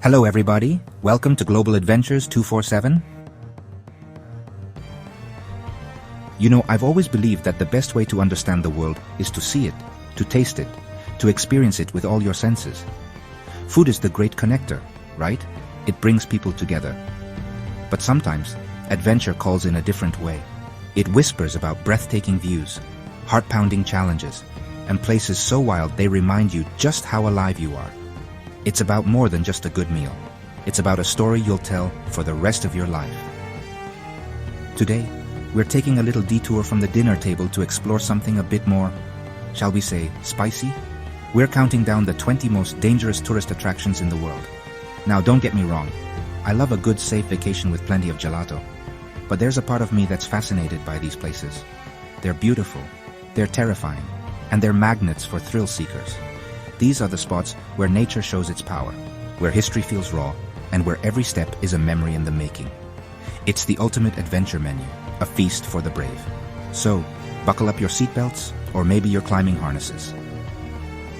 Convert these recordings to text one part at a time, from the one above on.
Hello everybody, welcome to Global Adventures 247. You know, I've always believed that the best way to understand the world is to see it, to taste it, to experience it with all your senses. Food is the great connector, right? It brings people together. But sometimes, adventure calls in a different way. It whispers about breathtaking views, heart-pounding challenges, and places so wild they remind you just how alive you are. It's about more than just a good meal. It's about a story you'll tell for the rest of your life. Today, we're taking a little detour from the dinner table to explore something a bit more, shall we say, spicy? We're counting down the 20 most dangerous tourist attractions in the world. Now, don't get me wrong. I love a good, safe vacation with plenty of gelato. But there's a part of me that's fascinated by these places. They're beautiful, they're terrifying, and they're magnets for thrill seekers. These are the spots where nature shows its power, where history feels raw, and where every step is a memory in the making. It's the ultimate adventure menu, a feast for the brave. So, buckle up your seatbelts, or maybe your climbing harnesses.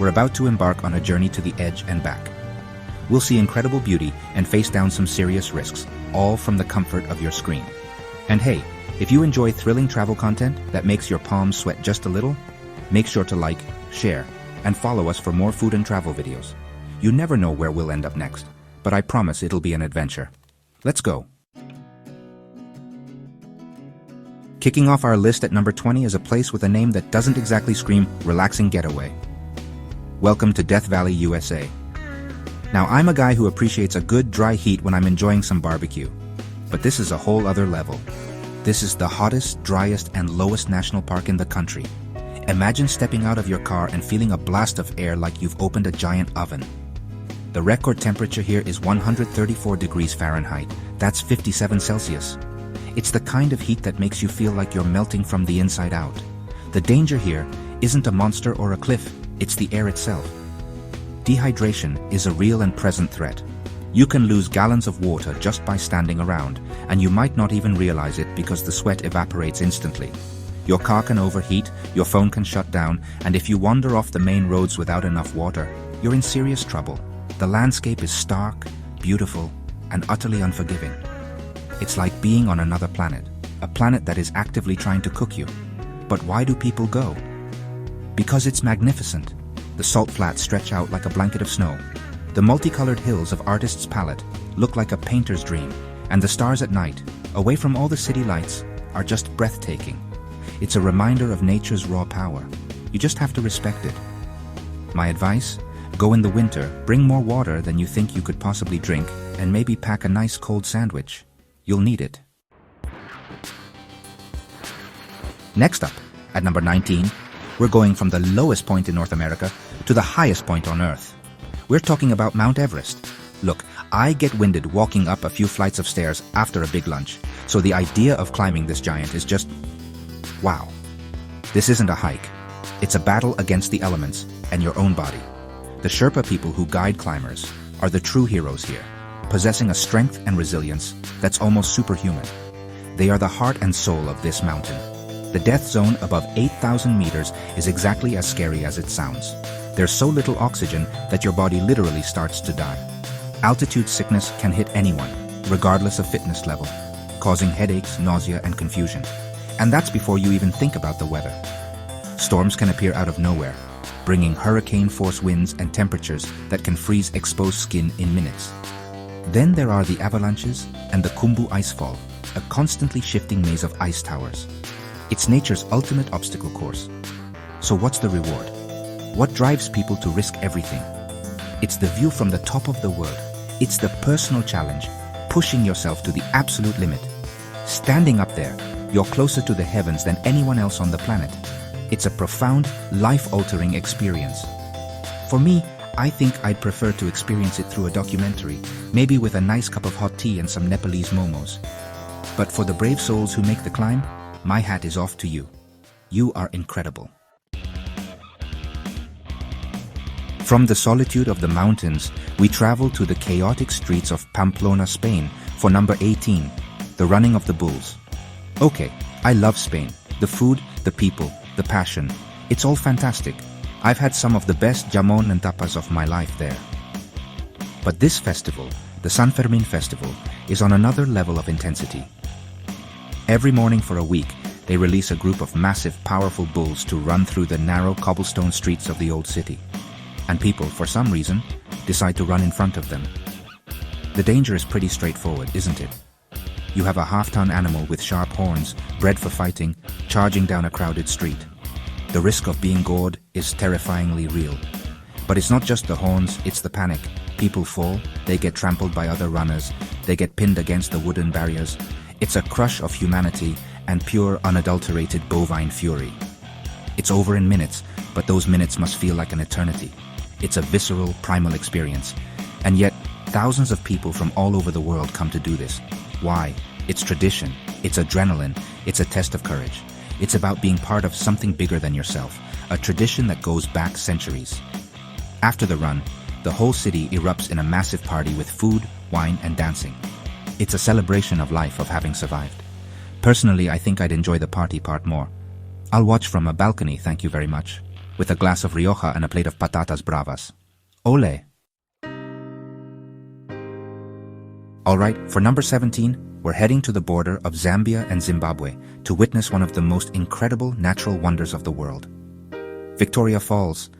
We're about to embark on a journey to the edge and back. We'll see incredible beauty and face down some serious risks, all from the comfort of your screen. And hey, if you enjoy thrilling travel content that makes your palms sweat just a little, make sure to like, share, and follow us for more food and travel videos. You never know where we'll end up next, but I promise it'll be an adventure. Let's go. Kicking off our list at number 20 is a place with a name that doesn't exactly scream relaxing getaway. Welcome to Death Valley, USA. Now, I'm a guy who appreciates a good dry heat when I'm enjoying some barbecue, but this is a whole other level. This is the hottest, driest, and lowest national park in the country. Imagine stepping out of your car and feeling a blast of air like you've opened a giant oven. The record temperature here is 134 degrees Fahrenheit. That's 57 Celsius. It's the kind of heat that makes you feel like you're melting from the inside out. The danger here isn't a monster or a cliff, it's the air itself. Dehydration is a real and present threat. You can lose gallons of water just by standing around, and you might not even realize it because the sweat evaporates instantly. Your car can overheat, your phone can shut down, and if you wander off the main roads without enough water, you're in serious trouble. The landscape is stark, beautiful, and utterly unforgiving. It's like being on another planet, a planet that is actively trying to cook you. But why do people go? Because it's magnificent. The salt flats stretch out like a blanket of snow. The multicolored hills of Artist's Palette look like a painter's dream, and the stars at night, away from all the city lights, are just breathtaking. It's a reminder of nature's raw power. You just have to respect it. My advice? Go in the winter, bring more water than you think you could possibly drink, and maybe pack a nice cold sandwich. You'll need it. Next up, at number 19, we're going from the lowest point in North America to the highest point on Earth. We're talking about Mount Everest. Look, I get winded walking up a few flights of stairs after a big lunch, so the idea of climbing this giant is just wow. This isn't a hike. It's a battle against the elements and your own body. The Sherpa people who guide climbers are the true heroes here, possessing a strength and resilience that's almost superhuman. They are the heart and soul of this mountain. The death zone above 8,000 meters is exactly as scary as it sounds. There's so little oxygen that your body literally starts to die. Altitude sickness can hit anyone, regardless of fitness level, causing headaches, nausea, and confusion. And that's before you even think about the weather. Storms can appear out of nowhere, bringing hurricane-force winds and temperatures that can freeze exposed skin in minutes. Then there are the avalanches and the Khumbu icefall, a constantly shifting maze of ice towers. It's nature's ultimate obstacle course. So what's the reward? What drives people to risk everything? It's the view from the top of the world. It's the personal challenge, pushing yourself to the absolute limit. Standing up there, you're closer to the heavens than anyone else on the planet. It's a profound, life-altering experience. For me, I think I'd prefer to experience it through a documentary, maybe with a nice cup of hot tea and some Nepalese momos. But for the brave souls who make the climb, my hat is off to you. You are incredible. From the solitude of the mountains, we travel to the chaotic streets of Pamplona, Spain, for number 18, the running of the bulls. Okay, I love Spain. The food, the people, the passion. It's all fantastic. I've had some of the best jamon and tapas of my life there. But this festival, the San Fermin festival, is on another level of intensity. Every morning for a week, they release a group of massive, powerful bulls to run through the narrow cobblestone streets of the old city. And people, for some reason, decide to run in front of them. The danger is pretty straightforward, isn't it? You have a half-ton animal with sharp horns, bred for fighting, charging down a crowded street. The risk of being gored is terrifyingly real. But it's not just the horns, it's the panic. People fall, they get trampled by other runners, they get pinned against the wooden barriers. It's a crush of humanity and pure, unadulterated bovine fury. It's over in minutes, but those minutes must feel like an eternity. It's a visceral, primal experience. And yet, thousands of people from all over the world come to do this. Why? It's tradition, it's adrenaline, it's a test of courage. It's about being part of something bigger than yourself, a tradition that goes back centuries. After the run, the whole city erupts in a massive party with food, wine, and dancing. It's a celebration of life, of having survived. Personally, I think I'd enjoy the party part more. I'll watch from a balcony, thank you very much, with a glass of Rioja and a plate of patatas bravas. Ole! Alright, for number 17, we're heading to the border of Zambia and Zimbabwe to witness one of the most incredible natural wonders of the world. Victoria Falls.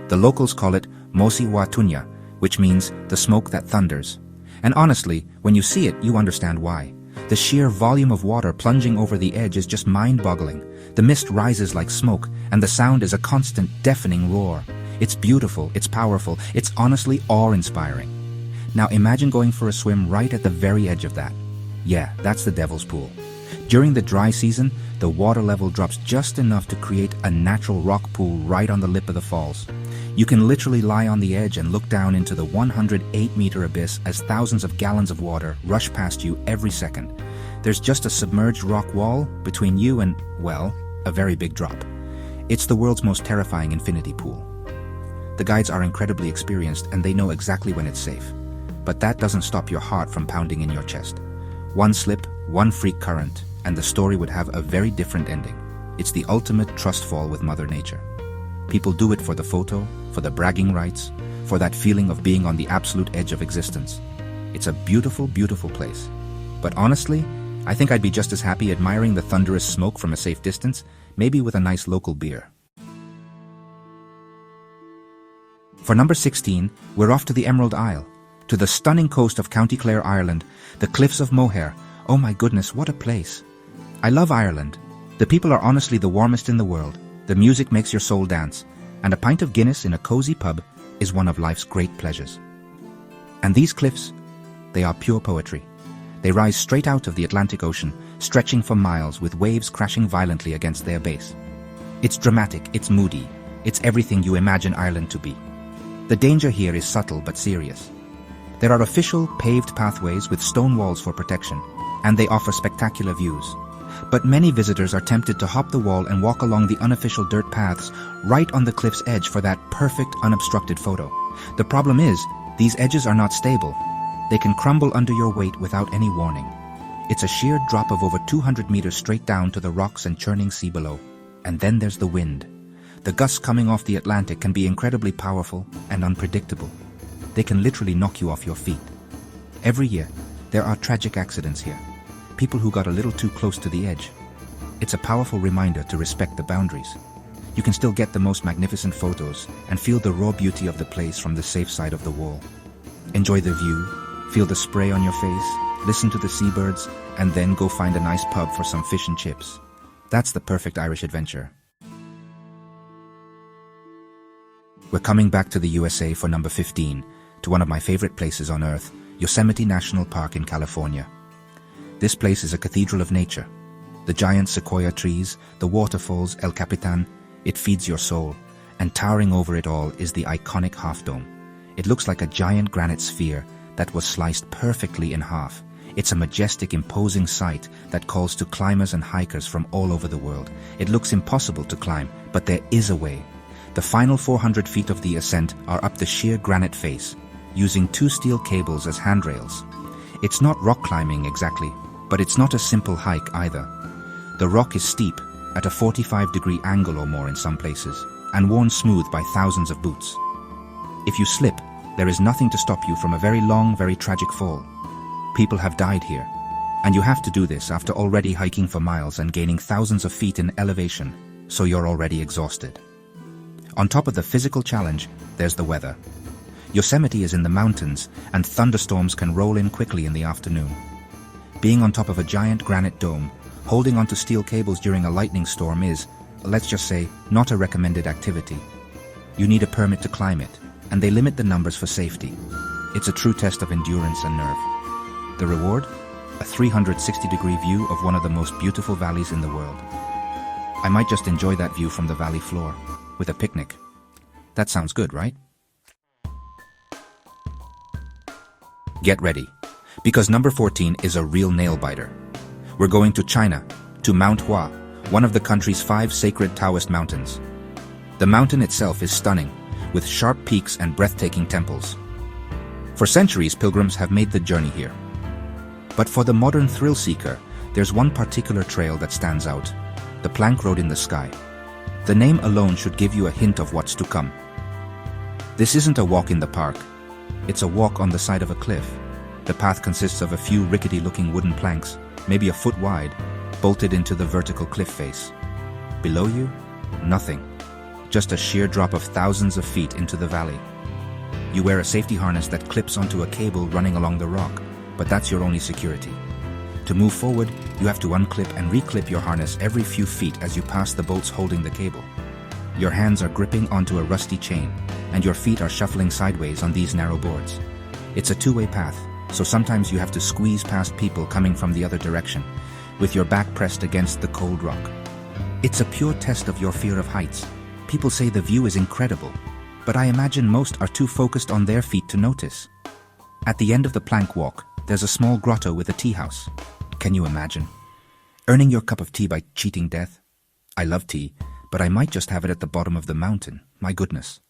The locals call it Mosi wa Tunya, which means the smoke that thunders. And honestly, when you see it, you understand why. The sheer volume of water plunging over the edge is just mind-boggling. The mist rises like smoke, and the sound is a constant, deafening roar. It's beautiful, it's powerful, it's honestly awe-inspiring. Now imagine going for a swim right at the very edge of that. Yeah, that's the Devil's Pool. During the dry season, the water level drops just enough to create a natural rock pool right on the lip of the falls. You can literally lie on the edge and look down into the 108-meter abyss as thousands of gallons of water rush past you every second. There's just a submerged rock wall between you and, well, a very big drop. It's the world's most terrifying infinity pool. The guides are incredibly experienced and they know exactly when it's safe. But that doesn't stop your heart from pounding in your chest. One slip, one freak current, and the story would have a very different ending. It's the ultimate trust fall with Mother Nature. People do it for the photo, for the bragging rights, for that feeling of being on the absolute edge of existence. It's a beautiful, beautiful place. But honestly, I think I'd be just as happy admiring the thunderous smoke from a safe distance, maybe with a nice local beer. For number 16, we're off to the Emerald Isle, to the stunning coast of County Clare, Ireland, the Cliffs of Moher. Oh my goodness, what a place. I love Ireland. The people are honestly the warmest in the world. The music makes your soul dance, and a pint of Guinness in a cozy pub is one of life's great pleasures. And these cliffs, they are pure poetry. They rise straight out of the Atlantic Ocean, stretching for miles with waves crashing violently against their base. It's dramatic, it's moody, it's everything you imagine Ireland to be. The danger here is subtle but serious. There are official paved pathways with stone walls for protection, and they offer spectacular views. But many visitors are tempted to hop the wall and walk along the unofficial dirt paths right on the cliff's edge for that perfect unobstructed photo. The problem is, these edges are not stable. They can crumble under your weight without any warning. It's a sheer drop of over 200 meters straight down to the rocks and churning sea below. And then there's the wind. The gusts coming off the Atlantic can be incredibly powerful and unpredictable. They can literally knock you off your feet. Every year, there are tragic accidents here. People who got a little too close to the edge. It's a powerful reminder to respect the boundaries. You can still get the most magnificent photos and feel the raw beauty of the place from the safe side of the wall. Enjoy the view, feel the spray on your face, listen to the seabirds, and then go find a nice pub for some fish and chips. That's the perfect Irish adventure. We're coming back to the USA for number 15, to one of my favorite places on Earth, Yosemite National Park in California. This place is a cathedral of nature. The giant sequoia trees, the waterfalls, El Capitan, it feeds your soul, and towering over it all is the iconic Half Dome. It looks like a giant granite sphere that was sliced perfectly in half. It's a majestic, imposing sight that calls to climbers and hikers from all over the world. It looks impossible to climb, but there is a way. The final 400 feet of the ascent are up the sheer granite face, using 2 steel cables as handrails. It's not rock climbing exactly, but it's not a simple hike either. The rock is steep, at a 45-degree angle or more in some places, and worn smooth by thousands of boots. If you slip, There is nothing to stop you from a very long, very tragic fall. People have died here, and you have to do this after already hiking for miles and gaining thousands of feet in elevation, so you're already exhausted. On top of the physical challenge, there's the weather. Yosemite is in the mountains, and thunderstorms can roll in quickly in the afternoon. Being on top of a giant granite dome, holding onto steel cables during a lightning storm is, let's just say, not a recommended activity. You need a permit to climb it, and they limit the numbers for safety. It's a true test of endurance and nerve. The reward? A 360-degree view of one of the most beautiful valleys in the world. I might just enjoy that view from the valley floor, with a picnic. That sounds good, right? Get ready, because number 14 is a real nail-biter. We're going to China, to Mount Hua, one of the country's 5 sacred Taoist mountains. The mountain itself is stunning, with sharp peaks and breathtaking temples. For centuries, pilgrims have made the journey here. But for the modern thrill-seeker, there's one particular trail that stands out, the plank road in the sky. The name alone should give you a hint of what's to come. This isn't a walk in the park. It's a walk on the side of a cliff. The path consists of a few rickety-looking wooden planks, maybe a foot wide, bolted into the vertical cliff face. Below you, nothing. Just a sheer drop of thousands of feet into the valley. You wear a safety harness that clips onto a cable running along the rock, but that's your only security. To move forward, you have to unclip and reclip your harness every few feet as you pass the bolts holding the cable. Your hands are gripping onto a rusty chain, and your feet are shuffling sideways on these narrow boards. It's a two-way path, so sometimes you have to squeeze past people coming from the other direction, with your back pressed against the cold rock. It's a pure test of your fear of heights. People say the view is incredible, but I imagine most are too focused on their feet to notice. At the end of the plank walk, there's a small grotto with a tea house. Can you imagine? Earning your cup of tea by cheating death? I love tea, but I might just have it at the bottom of the mountain. My goodness.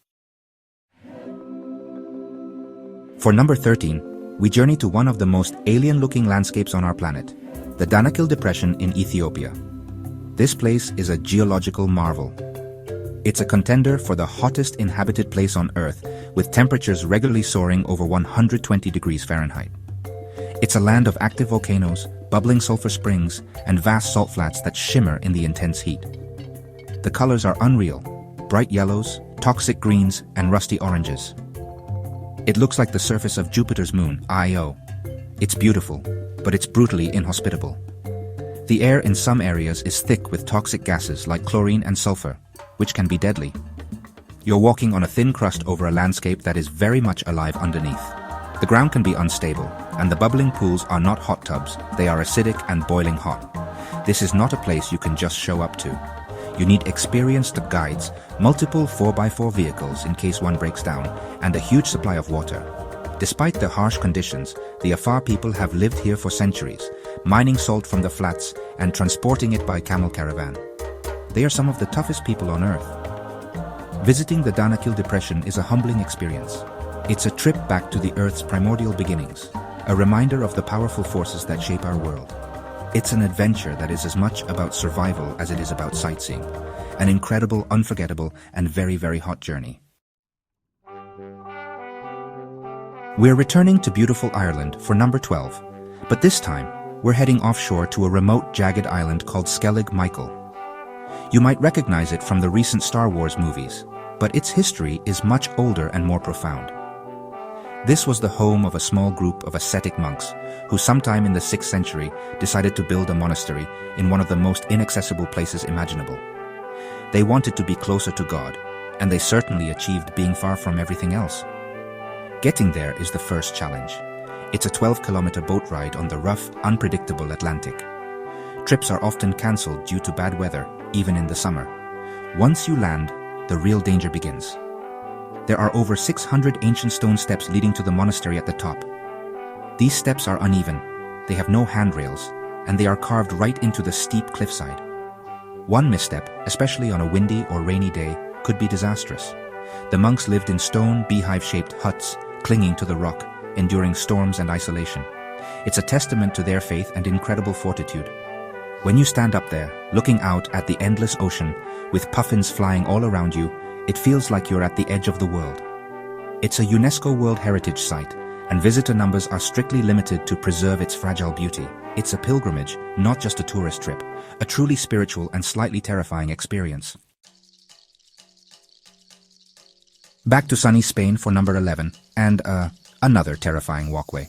For number 13, we journey to one of the most alien-looking landscapes on our planet, the Danakil Depression in Ethiopia. This place is a geological marvel. It's a contender for the hottest inhabited place on Earth, with temperatures regularly soaring over 120 degrees Fahrenheit. It's a land of active volcanoes, bubbling sulfur springs, and vast salt flats that shimmer in the intense heat. The colors are unreal: bright yellows, toxic greens, and rusty oranges. It looks like the surface of Jupiter's moon, Io. It's beautiful, but it's brutally inhospitable. The air in some areas is thick with toxic gases like chlorine and sulfur, which can be deadly. You're walking on a thin crust over a landscape that is very much alive underneath. The ground can be unstable, and the bubbling pools are not hot tubs, they are acidic and boiling hot. This is not a place you can just show up to. You need experienced guides, multiple 4x4 vehicles in case one breaks down, and a huge supply of water. Despite the harsh conditions, the Afar people have lived here for centuries, mining salt from the flats and transporting it by camel caravan. They are some of the toughest people on Earth. Visiting the Danakil Depression is a humbling experience. It's a trip back to the Earth's primordial beginnings, a reminder of the powerful forces that shape our world. It's an adventure that is as much about survival as it is about sightseeing. An incredible, unforgettable, and very, very hot journey. We're returning to beautiful Ireland for number 12, but this time, we're heading offshore to a remote, jagged island called Skellig Michael. You might recognize it from the recent Star Wars movies, but its history is much older and more profound. This was the home of a small group of ascetic monks who sometime in the 6th century decided to build a monastery in one of the most inaccessible places imaginable. They wanted to be closer to God, and they certainly achieved being far from everything else. Getting there is the first challenge. It's a 12-kilometer boat ride on the rough, unpredictable Atlantic. Trips are often cancelled due to bad weather, even in the summer. Once you land, the real danger begins. There are over 600 ancient stone steps leading to the monastery at the top. These steps are uneven, they have no handrails, and they are carved right into the steep cliffside. One misstep, especially on a windy or rainy day, could be disastrous. The monks lived in stone, beehive-shaped huts, clinging to the rock, enduring storms and isolation. It's a testament to their faith and incredible fortitude. When you stand up there, looking out at the endless ocean, with puffins flying all around you, it feels like you're at the edge of the world. It's a UNESCO World Heritage Site, and visitor numbers are strictly limited to preserve its fragile beauty. It's a pilgrimage, not just a tourist trip, a truly spiritual and slightly terrifying experience. Back to sunny Spain for number 11, and another terrifying walkway.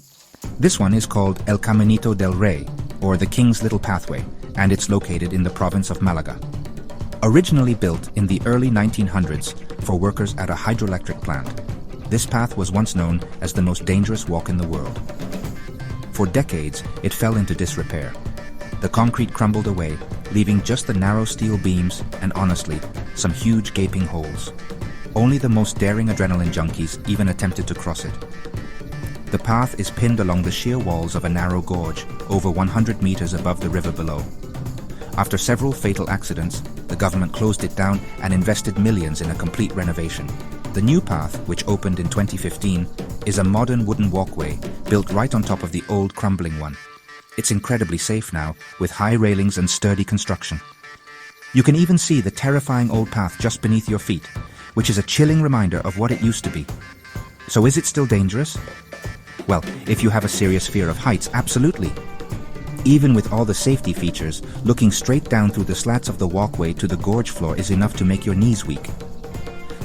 This one is called El Caminito del Rey, or the King's Little Pathway, and it's located in the province of Malaga. Originally built in the early 1900s for workers at a hydroelectric plant, this path was once known as the most dangerous walk in the world. For decades, it fell into disrepair. The concrete crumbled away, leaving just the narrow steel beams and, honestly, some huge gaping holes. Only the most daring adrenaline junkies even attempted to cross it. The path is pinned along the sheer walls of a narrow gorge, over 100 meters above the river below. After several fatal accidents, the government closed it down and invested millions in a complete renovation. The new path, which opened in 2015, is a modern wooden walkway built right on top of the old crumbling one. It's incredibly safe now, with high railings and sturdy construction. You can even see the terrifying old path just beneath your feet, which is a chilling reminder of what it used to be. So is it still dangerous? Well, if you have a serious fear of heights, absolutely. Even with all the safety features, looking straight down through the slats of the walkway to the gorge floor is enough to make your knees weak.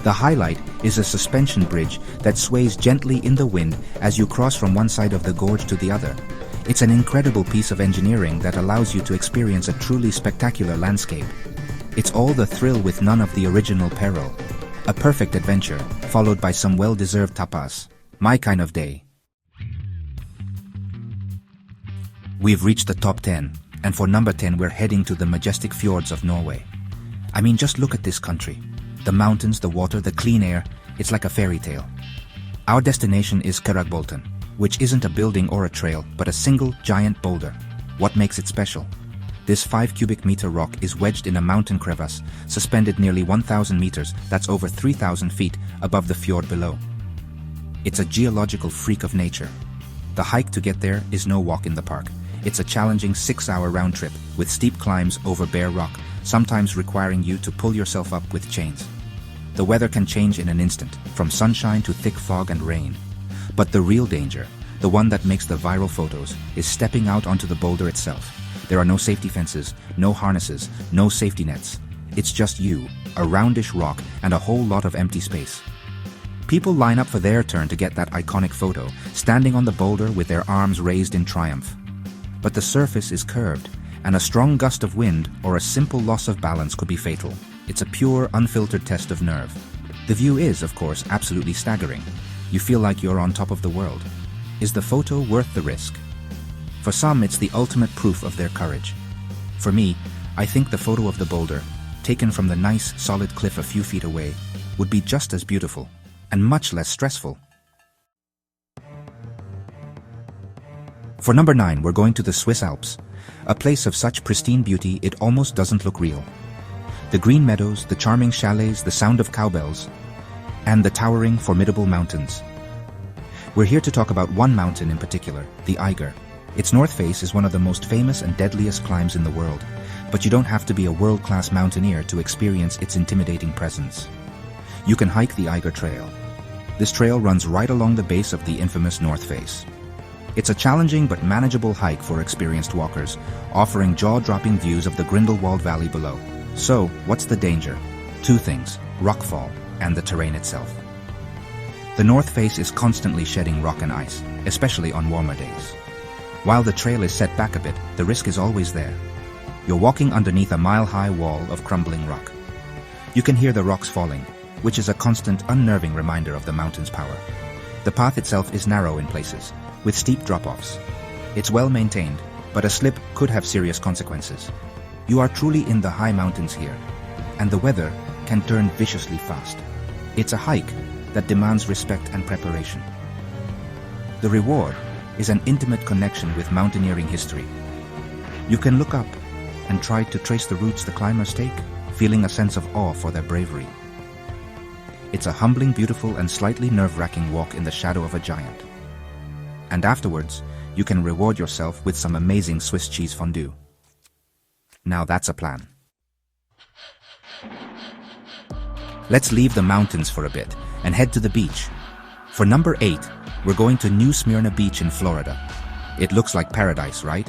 The highlight is a suspension bridge that sways gently in the wind as you cross from one side of the gorge to the other. It's an incredible piece of engineering that allows you to experience a truly spectacular landscape. It's all the thrill with none of the original peril. A perfect adventure, followed by some well-deserved tapas. My kind of day. We've reached the top 10, and for number 10 we're heading to the majestic fjords of Norway. I mean, just look at this country. The mountains, the water, the clean air, it's like a fairy tale. Our destination is Karabolten, which isn't a building or a trail, but a single giant boulder. What makes it special? This 5 cubic meter rock is wedged in a mountain crevasse, suspended nearly 1,000 meters, that's over 3,000 feet, above the fjord below. It's a geological freak of nature. The hike to get there is no walk in the park. It's a challenging 6-hour round trip, with steep climbs over bare rock, sometimes requiring you to pull yourself up with chains. The weather can change in an instant, from sunshine to thick fog and rain. But the real danger, the one that makes the viral photos, is stepping out onto the boulder itself. There are no safety fences, no harnesses, no safety nets. It's just you, a roundish rock, and a whole lot of empty space. People line up for their turn to get that iconic photo, standing on the boulder with their arms raised in triumph. But the surface is curved, and a strong gust of wind or a simple loss of balance could be fatal. It's a pure, unfiltered test of nerve. The view is, of course, absolutely staggering. You feel like you're on top of the world. Is the photo worth the risk? For some, it's the ultimate proof of their courage. For me, I think the photo of the boulder, taken from the nice, solid cliff a few feet away, would be just as beautiful, and much less stressful. For number 9, we're going to the Swiss Alps, a place of such pristine beauty it almost doesn't look real. The green meadows, the charming chalets, the sound of cowbells, and the towering, formidable mountains. We're here to talk about one mountain in particular, the Eiger. Its north face is one of the most famous and deadliest climbs in the world, but you don't have to be a world-class mountaineer to experience its intimidating presence. You can hike the Eiger Trail. This trail runs right along the base of the infamous north face. It's a challenging but manageable hike for experienced walkers, offering jaw-dropping views of the Grindelwald Valley below. So, what's the danger? 2 things, rockfall and the terrain itself. The north face is constantly shedding rock and ice, especially on warmer days. While the trail is set back a bit, the risk is always there. You're walking underneath a mile-high wall of crumbling rock. You can hear the rocks falling, which is a constant, unnerving reminder of the mountain's power. The path itself is narrow in places, with steep drop-offs. It's well maintained, but a slip could have serious consequences. You are truly in the high mountains here, and the weather can turn viciously fast. It's a hike that demands respect and preparation. The reward is an intimate connection with mountaineering history. You can look up and try to trace the routes the climbers take, feeling a sense of awe for their bravery. It's a humbling, beautiful, and slightly nerve-wracking walk in the shadow of a giant. And afterwards, you can reward yourself with some amazing Swiss cheese fondue. Now that's a plan. Let's leave the mountains for a bit and head to the beach. For number 8, we're going to New Smyrna Beach in Florida. It looks like paradise, right?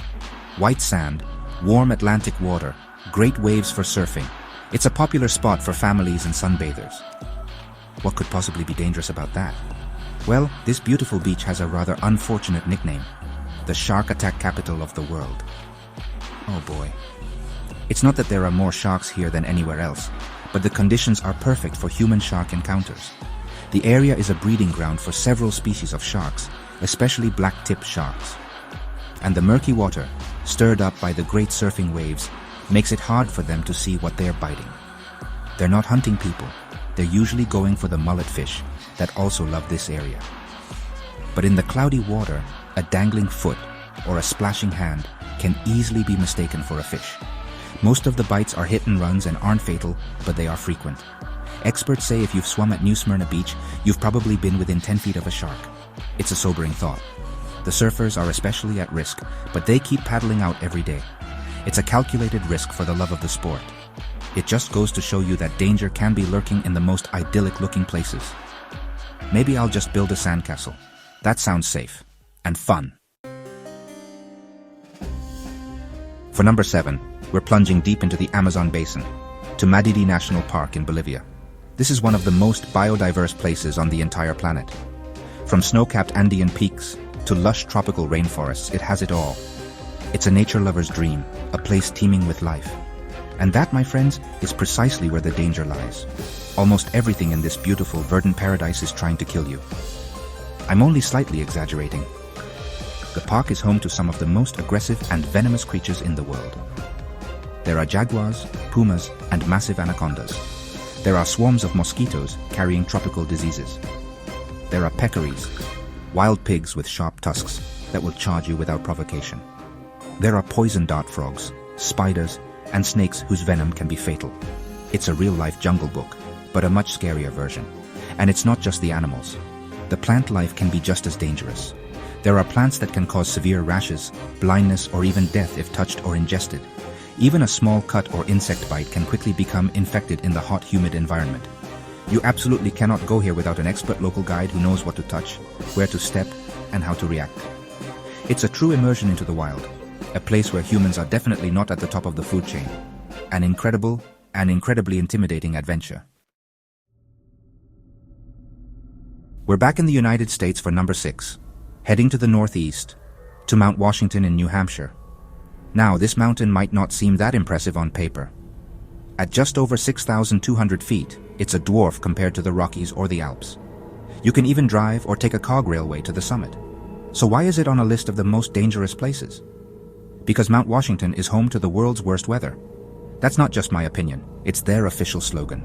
White sand, warm Atlantic water, great waves for surfing. It's a popular spot for families and sunbathers. What could possibly be dangerous about that? Well, this beautiful beach has a rather unfortunate nickname, the shark attack capital of the world. Oh boy. It's not that there are more sharks here than anywhere else, but the conditions are perfect for human-shark encounters. The area is a breeding ground for several species of sharks, especially black-tip sharks. And the murky water, stirred up by the great surfing waves, makes it hard for them to see what they're biting. They're not hunting people. They're usually going for the mullet fish that also love this area. But in the cloudy water, a dangling foot or a splashing hand can easily be mistaken for a fish. Most of the bites are hit and runs and aren't fatal, but they are frequent. Experts say if you've swum at New Smyrna Beach, you've probably been within 10 feet of a shark. It's a sobering thought. The surfers are especially at risk, but they keep paddling out every day. It's a calculated risk for the love of the sport. It just goes to show you that danger can be lurking in the most idyllic-looking places. Maybe I'll just build a sandcastle. That sounds safe and fun. For number 7, we're plunging deep into the Amazon basin, to Madidi National Park in Bolivia. This is one of the most biodiverse places on the entire planet. From snow-capped Andean peaks to lush tropical rainforests, it has it all. It's a nature lover's dream, a place teeming with life. And that, my friends, is precisely where the danger lies. Almost everything in this beautiful, verdant paradise is trying to kill you. I'm only slightly exaggerating. The park is home to some of the most aggressive and venomous creatures in the world. There are jaguars, pumas, and massive anacondas. There are swarms of mosquitoes carrying tropical diseases. There are peccaries, wild pigs with sharp tusks that will charge you without provocation. There are poison dart frogs, spiders, and snakes whose venom can be fatal. It's a real-life Jungle Book, but a much scarier version. And it's not just the animals. The plant life can be just as dangerous. There are plants that can cause severe rashes, blindness, or even death if touched or ingested. Even a small cut or insect bite can quickly become infected in the hot, humid environment. You absolutely cannot go here without an expert local guide who knows what to touch, where to step, and how to react. It's a true immersion into the wild, a place where humans are definitely not at the top of the food chain. An incredible and incredibly intimidating adventure. We're back in the United States for number 6, heading to the northeast, to Mount Washington in New Hampshire. Now, this mountain might not seem that impressive on paper. At just over 6,200 feet, it's a dwarf compared to the Rockies or the Alps. You can even drive or take a cog railway to the summit. So why is it on a list of the most dangerous places? Because Mount Washington is home to the world's worst weather. That's not just my opinion, it's their official slogan.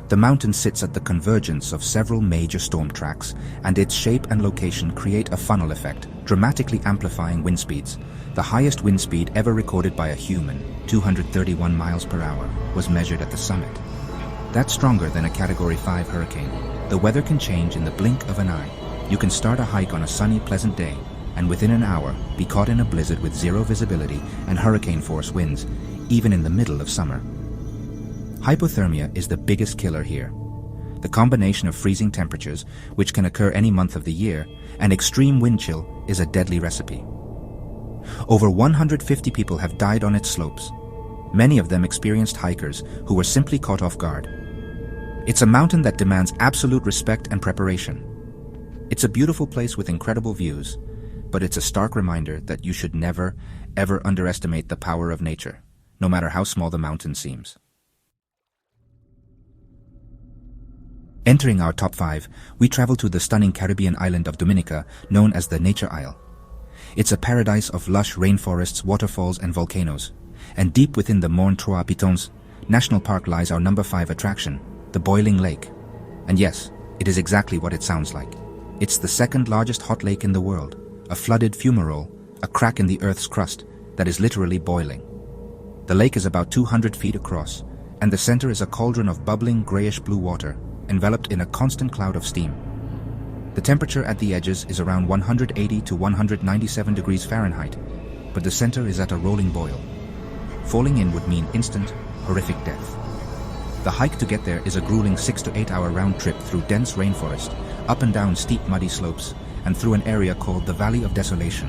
The mountain sits at the convergence of several major storm tracks, and its shape and location create a funnel effect, dramatically amplifying wind speeds. The highest wind speed ever recorded by a human, 231 miles per hour, was measured at the summit. That's stronger than a Category 5 hurricane. The weather can change in the blink of an eye. You can start a hike on a sunny, pleasant day, and within an hour be caught in a blizzard with zero visibility and hurricane-force winds, even in the middle of summer. Hypothermia is the biggest killer here. The combination of freezing temperatures, which can occur any month of the year, and extreme wind chill is a deadly recipe. Over 150 people have died on its slopes. Many of them experienced hikers who were simply caught off guard. It's a mountain that demands absolute respect and preparation. It's a beautiful place with incredible views, but it's a stark reminder that you should never, ever underestimate the power of nature, no matter how small the mountain seems. Entering our top 5, we travel to the stunning Caribbean island of Dominica, known as the Nature Isle. It's a paradise of lush rainforests, waterfalls, and volcanoes. And deep within the Morne Trois Pitons National Park lies our number 5 attraction, the Boiling Lake. And yes, it is exactly what it sounds like. It's the second largest hot lake in the world, a flooded fumarole, a crack in the Earth's crust that is literally boiling. The lake is about 200 feet across, and the center is a cauldron of bubbling grayish-blue water, enveloped in a constant cloud of steam. The temperature at the edges is around 180 to 197 degrees Fahrenheit, but the center is at a rolling boil. Falling in would mean instant, horrific death. The hike to get there is a grueling 6 to 8 hour round trip through dense rainforest, up and down steep muddy slopes, and through an area called the Valley of Desolation,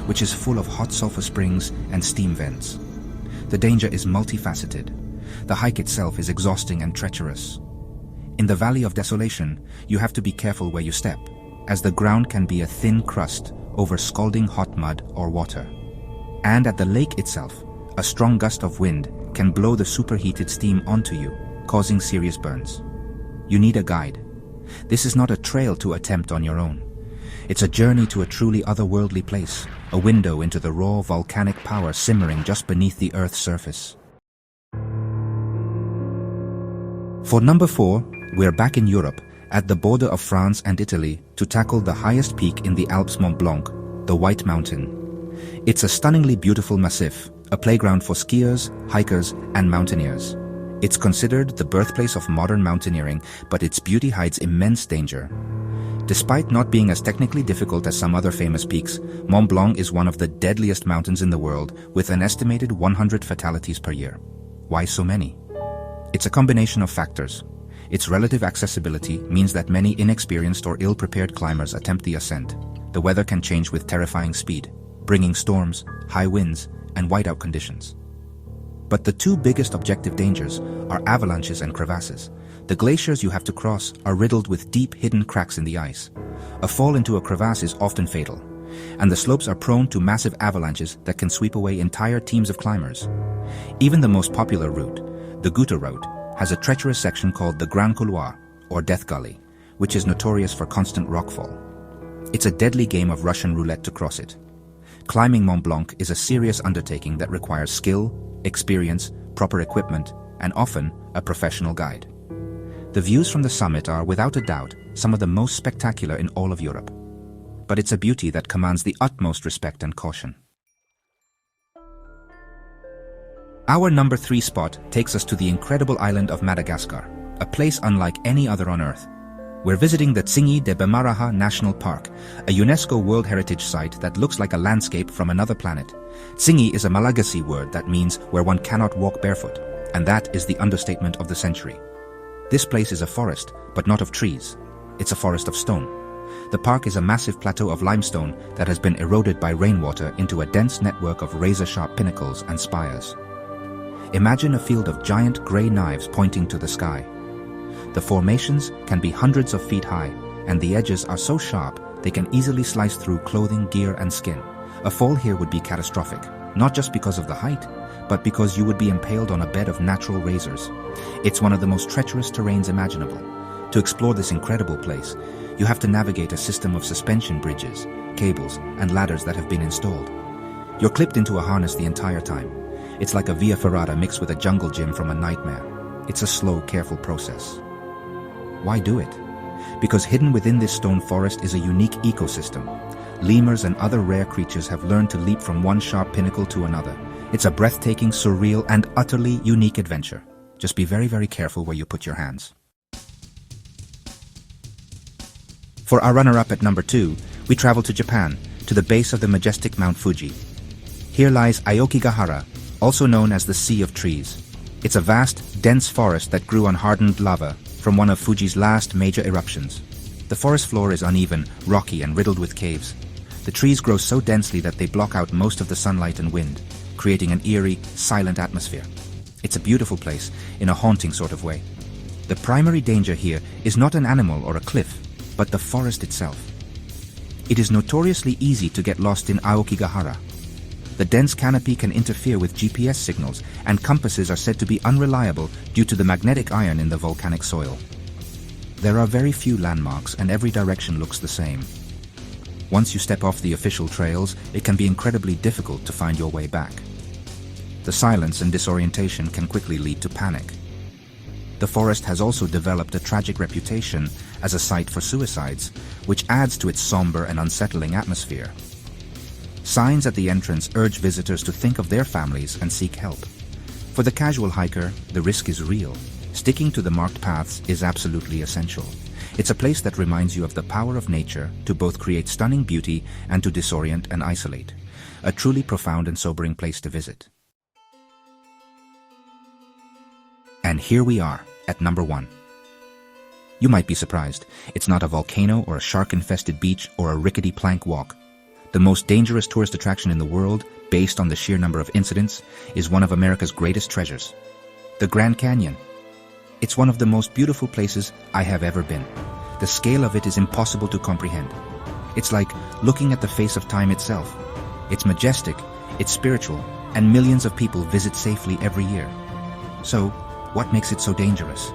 which is full of hot sulfur springs and steam vents. The danger is multifaceted. The hike itself is exhausting and treacherous. In the Valley of Desolation, you have to be careful where you step, as the ground can be a thin crust over scalding hot mud or water. And at the lake itself, a strong gust of wind can blow the superheated steam onto you, causing serious burns. You need a guide. This is not a trail to attempt on your own. It's a journey to a truly otherworldly place, a window into the raw volcanic power simmering just beneath the Earth's surface. For number 4, we're back in Europe, at the border of France and Italy, to tackle the highest peak in the Alps, Mont Blanc, the White Mountain. It's a stunningly beautiful massif, a playground for skiers, hikers, and mountaineers. It's considered the birthplace of modern mountaineering, but its beauty hides immense danger. Despite not being as technically difficult as some other famous peaks, Mont Blanc is one of the deadliest mountains in the world, with an estimated 100 fatalities per year. Why so many? It's a combination of factors. Its relative accessibility means that many inexperienced or ill-prepared climbers attempt the ascent. The weather can change with terrifying speed, bringing storms, high winds, and whiteout conditions. But the two biggest objective dangers are avalanches and crevasses. The glaciers you have to cross are riddled with deep hidden cracks in the ice. A fall into a crevasse is often fatal, and the slopes are prone to massive avalanches that can sweep away entire teams of climbers. Even the most popular route, the Goutte Route, has a treacherous section called the Grand Couloir, or Death Gully, which is notorious for constant rockfall. It's a deadly game of Russian roulette to cross it. Climbing Mont Blanc is a serious undertaking that requires skill, experience, proper equipment, and often a professional guide. The views from the summit are, without a doubt, some of the most spectacular in all of Europe. But it's a beauty that commands the utmost respect and caution. Our number 3 spot takes us to the incredible island of Madagascar, a place unlike any other on Earth. We're visiting the Tsingy de Bemaraha National Park, a UNESCO World Heritage Site that looks like a landscape from another planet. Tsingy is a Malagasy word that means where one cannot walk barefoot, and that is the understatement of the century. This place is a forest, but not of trees. It's a forest of stone. The park is a massive plateau of limestone that has been eroded by rainwater into a dense network of razor-sharp pinnacles and spires. Imagine a field of giant grey knives pointing to the sky. The formations can be hundreds of feet high, and the edges are so sharp they can easily slice through clothing, gear, and skin. A fall here would be catastrophic, not just because of the height, but because you would be impaled on a bed of natural razors. It's one of the most treacherous terrains imaginable. To explore this incredible place, you have to navigate a system of suspension bridges, cables, and ladders that have been installed. You're clipped into a harness the entire time. It's like a via ferrata mixed with a jungle gym from a nightmare. It's a slow, careful process. Why do it? Because hidden within this stone forest is a unique ecosystem. Lemurs and other rare creatures have learned to leap from one sharp pinnacle to another. It's a breathtaking, surreal, and utterly unique adventure. Just be very, very careful where you put your hands. For our runner-up at number 2, we travel to Japan, to the base of the majestic Mount Fuji. Here lies Aokigahara, also known as the Sea of Trees. It's a vast, dense forest that grew on hardened lava from one of Fuji's last major eruptions. The forest floor is uneven, rocky, and riddled with caves. The trees grow so densely that they block out most of the sunlight and wind, creating an eerie, silent atmosphere. It's a beautiful place, in a haunting sort of way. The primary danger here is not an animal or a cliff, but the forest itself. It is notoriously easy to get lost in Aokigahara. The dense canopy can interfere with GPS signals, and compasses are said to be unreliable due to the magnetic iron in the volcanic soil. There are very few landmarks, and every direction looks the same. Once you step off the official trails, it can be incredibly difficult to find your way back. The silence and disorientation can quickly lead to panic. The forest has also developed a tragic reputation as a site for suicides, which adds to its somber and unsettling atmosphere. Signs at the entrance urge visitors to think of their families and seek help. For the casual hiker, the risk is real. Sticking to the marked paths is absolutely essential. It's a place that reminds you of the power of nature to both create stunning beauty and to disorient and isolate. A truly profound and sobering place to visit. And here we are, at number 1. You might be surprised. It's not a volcano or a shark-infested beach or a rickety plank walk. The most dangerous tourist attraction in the world, based on the sheer number of incidents, is one of America's greatest treasures, the Grand Canyon. It's one of the most beautiful places I have ever been. The scale of it is impossible to comprehend. It's like looking at the face of time itself. It's majestic, it's spiritual, and millions of people visit safely every year. So, what makes it so dangerous?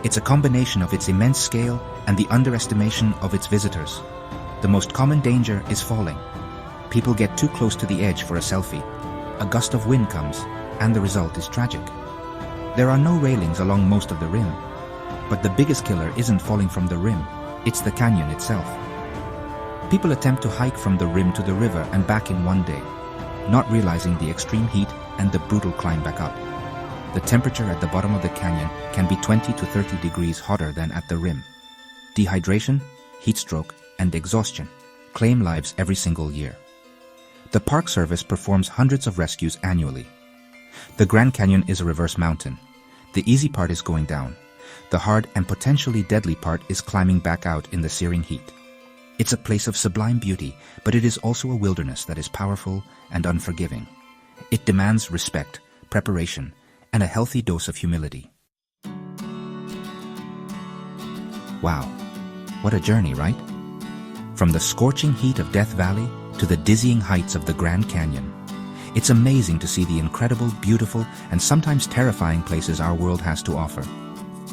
It's a combination of its immense scale and the underestimation of its visitors. The most common danger is falling. People get too close to the edge for a selfie. A gust of wind comes, and the result is tragic. There are no railings along most of the rim. But the biggest killer isn't falling from the rim, it's the canyon itself. People attempt to hike from the rim to the river and back in one day, not realizing the extreme heat and the brutal climb back up. The temperature at the bottom of the canyon can be 20 to 30 degrees hotter than at the rim. Dehydration, heat stroke, and exhaustion claim lives every single year. The Park Service performs hundreds of rescues annually. The Grand Canyon is a reverse mountain. The easy part is going down. The hard and potentially deadly part is climbing back out in the searing heat. It's a place of sublime beauty, but it is also a wilderness that is powerful and unforgiving. It demands respect, preparation, and a healthy dose of humility. Wow, what a journey, right? From the scorching heat of Death Valley to the dizzying heights of the Grand Canyon. It's amazing to see the incredible, beautiful, and sometimes terrifying places our world has to offer.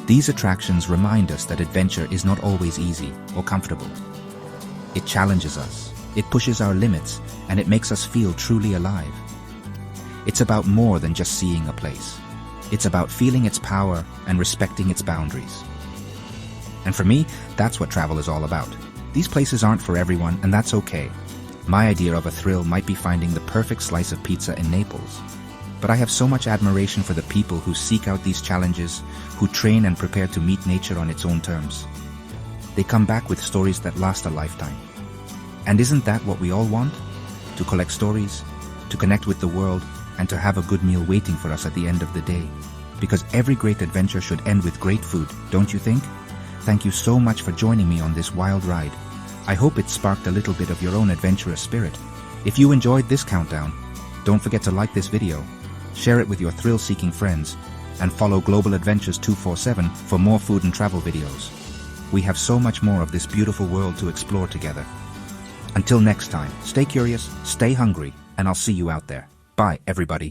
These attractions remind us that adventure is not always easy or comfortable. It challenges us, it pushes our limits, and it makes us feel truly alive. It's about more than just seeing a place. It's about feeling its power and respecting its boundaries. And for me, that's what travel is all about. These places aren't for everyone, and that's okay. My idea of a thrill might be finding the perfect slice of pizza in Naples. But I have so much admiration for the people who seek out these challenges, who train and prepare to meet nature on its own terms. They come back with stories that last a lifetime. And isn't that what we all want? To collect stories, to connect with the world, and to have a good meal waiting for us at the end of the day. Because every great adventure should end with great food, don't you think? Thank you so much for joining me on this wild ride. I hope it sparked a little bit of your own adventurous spirit. If you enjoyed this countdown, don't forget to like this video, share it with your thrill-seeking friends, and follow Global Adventures 247 for more food and travel videos. We have so much more of this beautiful world to explore together. Until next time, stay curious, stay hungry, and I'll see you out there. Bye, everybody.